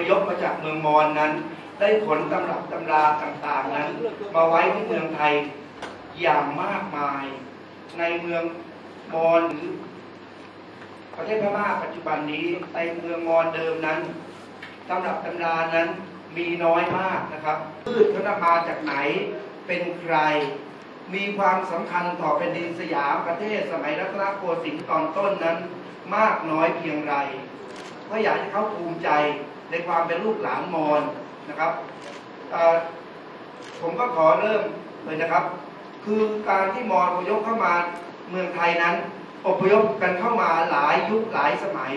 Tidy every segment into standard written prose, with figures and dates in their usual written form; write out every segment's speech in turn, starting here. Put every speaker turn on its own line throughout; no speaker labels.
ยพมาจากเมืองมอญนั้นได้ขนตำรับตำราต่างๆนั้นมาไว้ที่เมืองไทยอย่างมากมายในเมืองมอญหรือประเทศพม่าปัจจุบันนี้ในเมืองมอญเดิมนั้นตำรับตำรานั้นมีน้อยมากนะครับพืชเขามาจากไหนเป็นใครมีความสำคัญต่อแผ่นดินสยามประเทศสมัยรัตนโกสินทร์ตอนต้นนั้นมากน้อยเพียงไรก็อยากให้เขาภูมิใจในความเป็นลูกหลานมอญนะครับผมก็ขอเริ่มเลยนะครับคือการที่มอญอพยพเข้ามาเมืองไทยนั้นอพยพกันเข้ามาหลายยุคหลายสมัย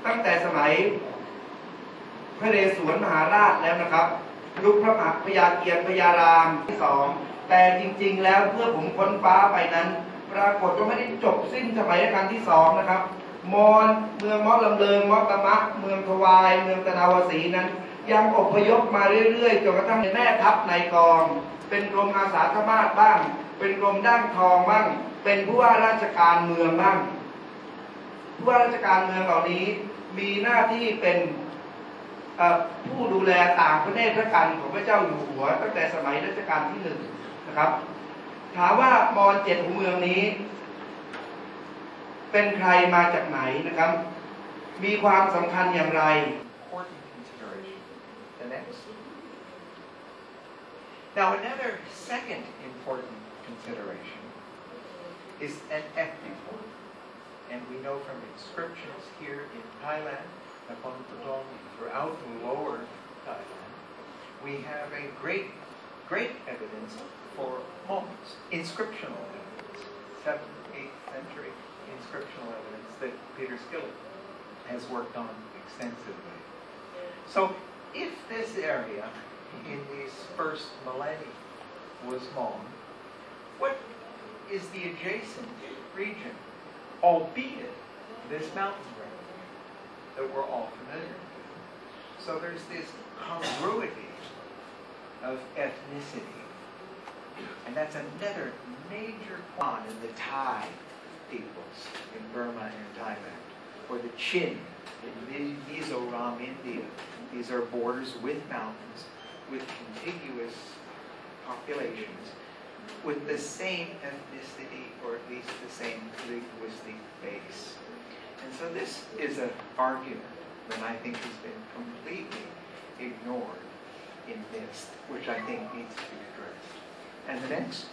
ตั้งแต่สมัยพระนเรศวรมหาราชแล้วนะครับยุคพระพญาเกียรติพญารามที่2แต่จริงๆแล้วเพื่อผมค้นฟ้าไปนั้นปรากฏว่าไม่ได้จบสิ้นสมัยรัชกาลที่2นะครับมอญเมืองมอญลำเลิงมอญตะมะเมืองทวายเมืองตะนาวสีนั้นยังอพยพมาเรื่อยๆจนกระทั่งเป็นแม่ทัพในกองเป็นกรมอาสาสมัครบ้างเป็นกรมด้านทองบ้างเป็นผู้ว่าราชการเมืองบ้างผู้ว่าราชการเมืองเหล่านี้มีหน้าที่เป็นผู้ดูแลต่างประเทศพระกันของพระเจ้าอยู่หัวตั้งแต่สมัยรัชกาลที่1นะครับถามว่ามอญ7หัวเมืองนี้เป็นใครมาจากไหนนะครับมีความสำคัญอย่างไร
Now another second important consideration is an ethnic one, and we know from inscriptions here in Thailand, Nakhon Phanom, throughout the lower Thailand, we have a great evidence for Hmong's inscriptional evidence, 7th, 8th century inscriptional evidence that Peter Skillet has worked on extensively. So if this area in these first millennia was Hmong, what is the adjacent region, albeit this mountain range that we're all familiar with? So there's this congruity of ethnicity, and that's another major point in the Thai peoples in Burma and Thailand, or the Chin in Mizoram, India. These are borders with mountains, with contiguous populations, with the same ethnicity, or at least the same linguistic base. And so this is an argument that I think has been completely ignored in this, which I think needs to be addressed. And the next.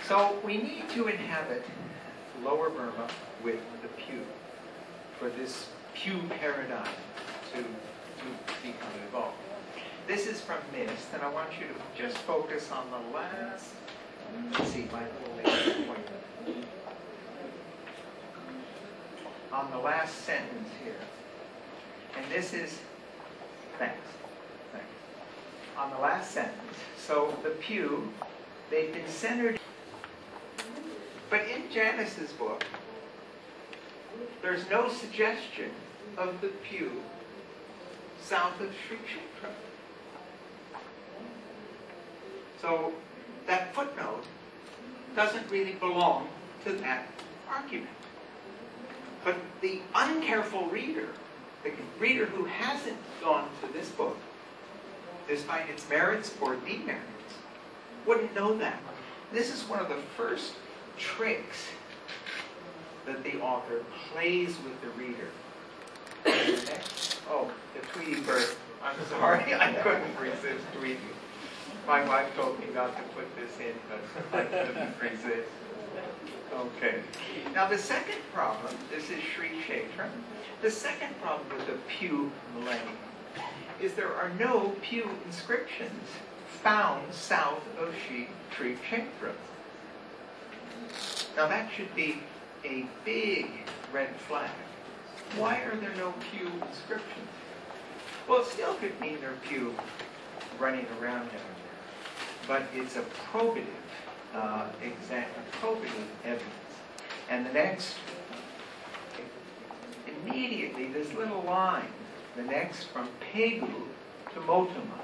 So we need to inhabit Lower Burma with the Pew, for this Pew paradigm to become evolved. This is from Mist, and I want you to just focus on the last, let's see, my little laser pointer, on the last sentence here. And this is, thanks. On the last sentence. So the Pew, they've been centered. But in Janice's book, there's no suggestion of the Pew south of Sri Kshetra. So that footnote doesn't really belong to that argument. But the uncareful reader, the reader who hasn't gone to this book, despite its merits or demerits, wouldn't know that. This is one of the first tricks that the author plays with the reader. Oh, the Tweety bird. I'm sorry, I couldn't resist Tweety. My wife told me not to put this in, but I couldn't resist. Okay. Now the second problem, this is Sri Kshetra. The second problem with the Pew millennium is there are no Pew inscriptions found south of Sri Kshetra. Now that should be a big red flag. Why are there no Pew inscriptions? Well, it still could mean there are Pew running around down there, but it's a probative probative evidence. And the next, immediately, this little line, the next from Pegu to Motama.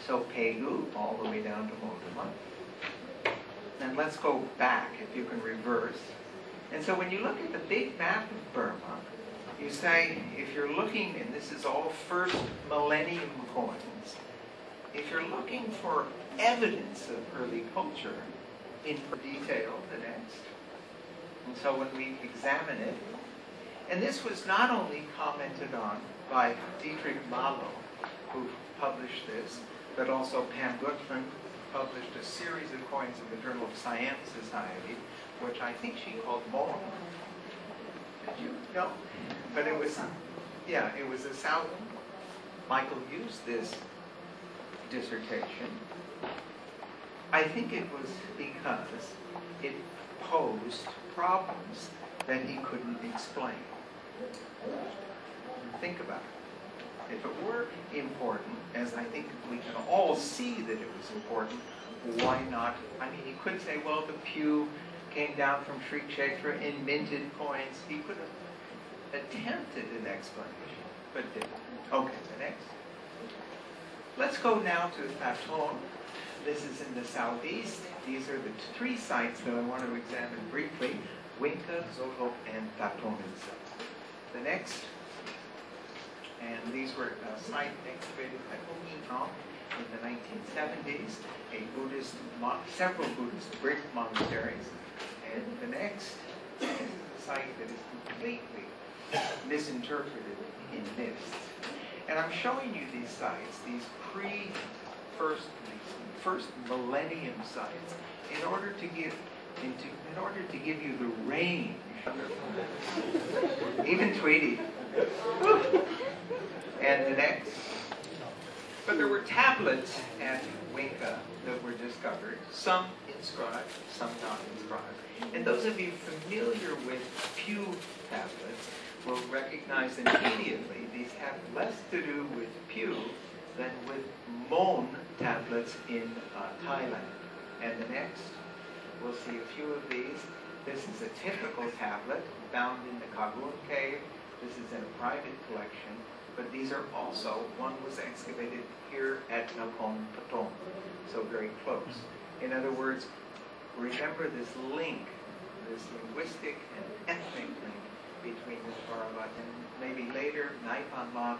So Pegu all the way down to Motama. And let's go back, if you can reverse. And so when you look at the big map of Burma, you say, if you're looking, and this is all first millennium coins, if you're looking for evidence of early culture in detail, the next. And so when we examine it, and this was not only commented on by Dietrich Malo, who published this, but also Pam Gutman published a series of coins in the Journal of Siam Society, which I think she called Mon. Did you? No? But it was, yeah, it was a South. Michael used this dissertation. I think it was because it posed problems that he couldn't explain. Think about it. If it were important, as I think we can all see that it was important, why not? I mean, he could say, well, the pew came down from Sri Kshetra in minted coins. He could have attempted an explanation, but didn't. Okay, the next. Let's go now to Thai-mon. This is in the southeast. These are the three sites that I want to examine briefly: Winka, Zolok, and Thai-mon itself. The next. And these were sites excavated by Hong in the 1970s, several Buddhist brick monasteries. And the next is a site that is completely misinterpreted in mists. And I'm showing you these sites, these first millennium sites, in order to give you the range. Even Tweety. And the next. But there were tablets at Winka that were discovered, some inscribed, some not inscribed. And those of you familiar with pew tablets will recognize immediately these have less to do with pew than with Mon tablets in Thailand. And the next, we'll see a few of these. This is a typical tablet found in the Kagun cave. This is in a private collection, but these are also, one was excavated here at Nakhon Pathom, so very close. In other words, remember this link, this linguistic and ethnic link between the Burma, and maybe later Naipan Law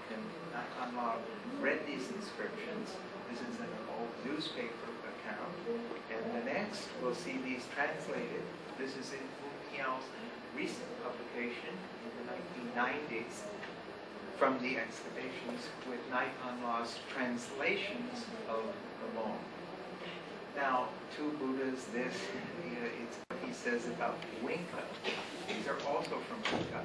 read these inscriptions. This is an old newspaper account. And the next, we'll see these translated. This is in Wu Kiao's recent publication in the 1990s from the excavations with Naipan Law's translations of the Mon. Now, two Buddhas, it's what he says about Winka. These are also from Winka.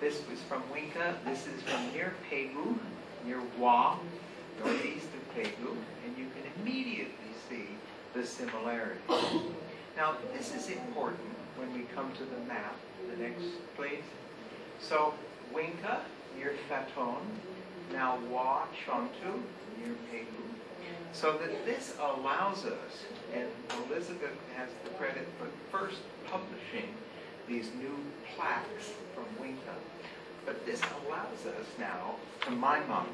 This was from Winka. This is from near Pegu, near Hua, northeast of Pegu, and you can immediately see the similarities. Now, this is important when we come to the map. The next, please. So, Winka, near Faton, now Hua Chontu, near Pegu. So that this allows us, and Elizabeth has the credit for first publishing these new plaques from Winka. But this allows us now, to my mind,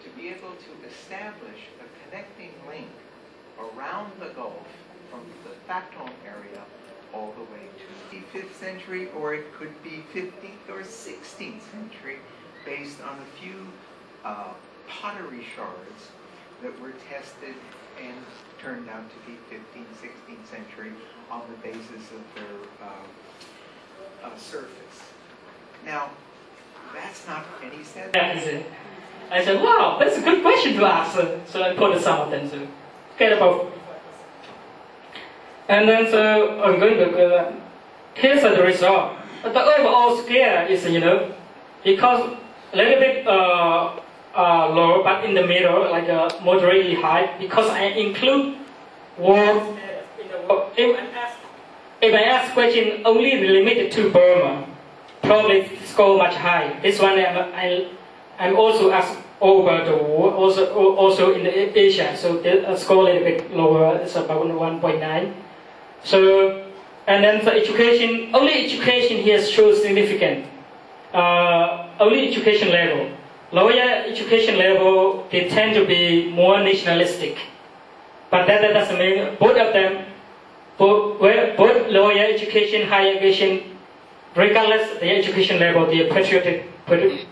to be able to establish a connecting link around the Gulf from the Faton area all the way to the 5th century, or it could be 15th or 16th century, based on a few pottery shards that were tested and turned out to be 15th, 16th century on the basis of their surface. Now, that's not any sense.
That is it. I said, wow, that's a good question to ask. So I put some of them to get about. And then so I'm going to, here's the result. The overall scale is, because a little bit low, but in the middle, like moderately high, because I include words in the word. If I ask question only limited to Burma, probably score much high. This one I'm also asked over the world, also in the Asia, so the score a little bit lower. It's about 1.9. So, and then for education, only education here shows significant. Only education level. Lower education level, they tend to be more nationalistic. But that doesn't mean both of them, both lower education, higher education, regardless the education level, the patriotic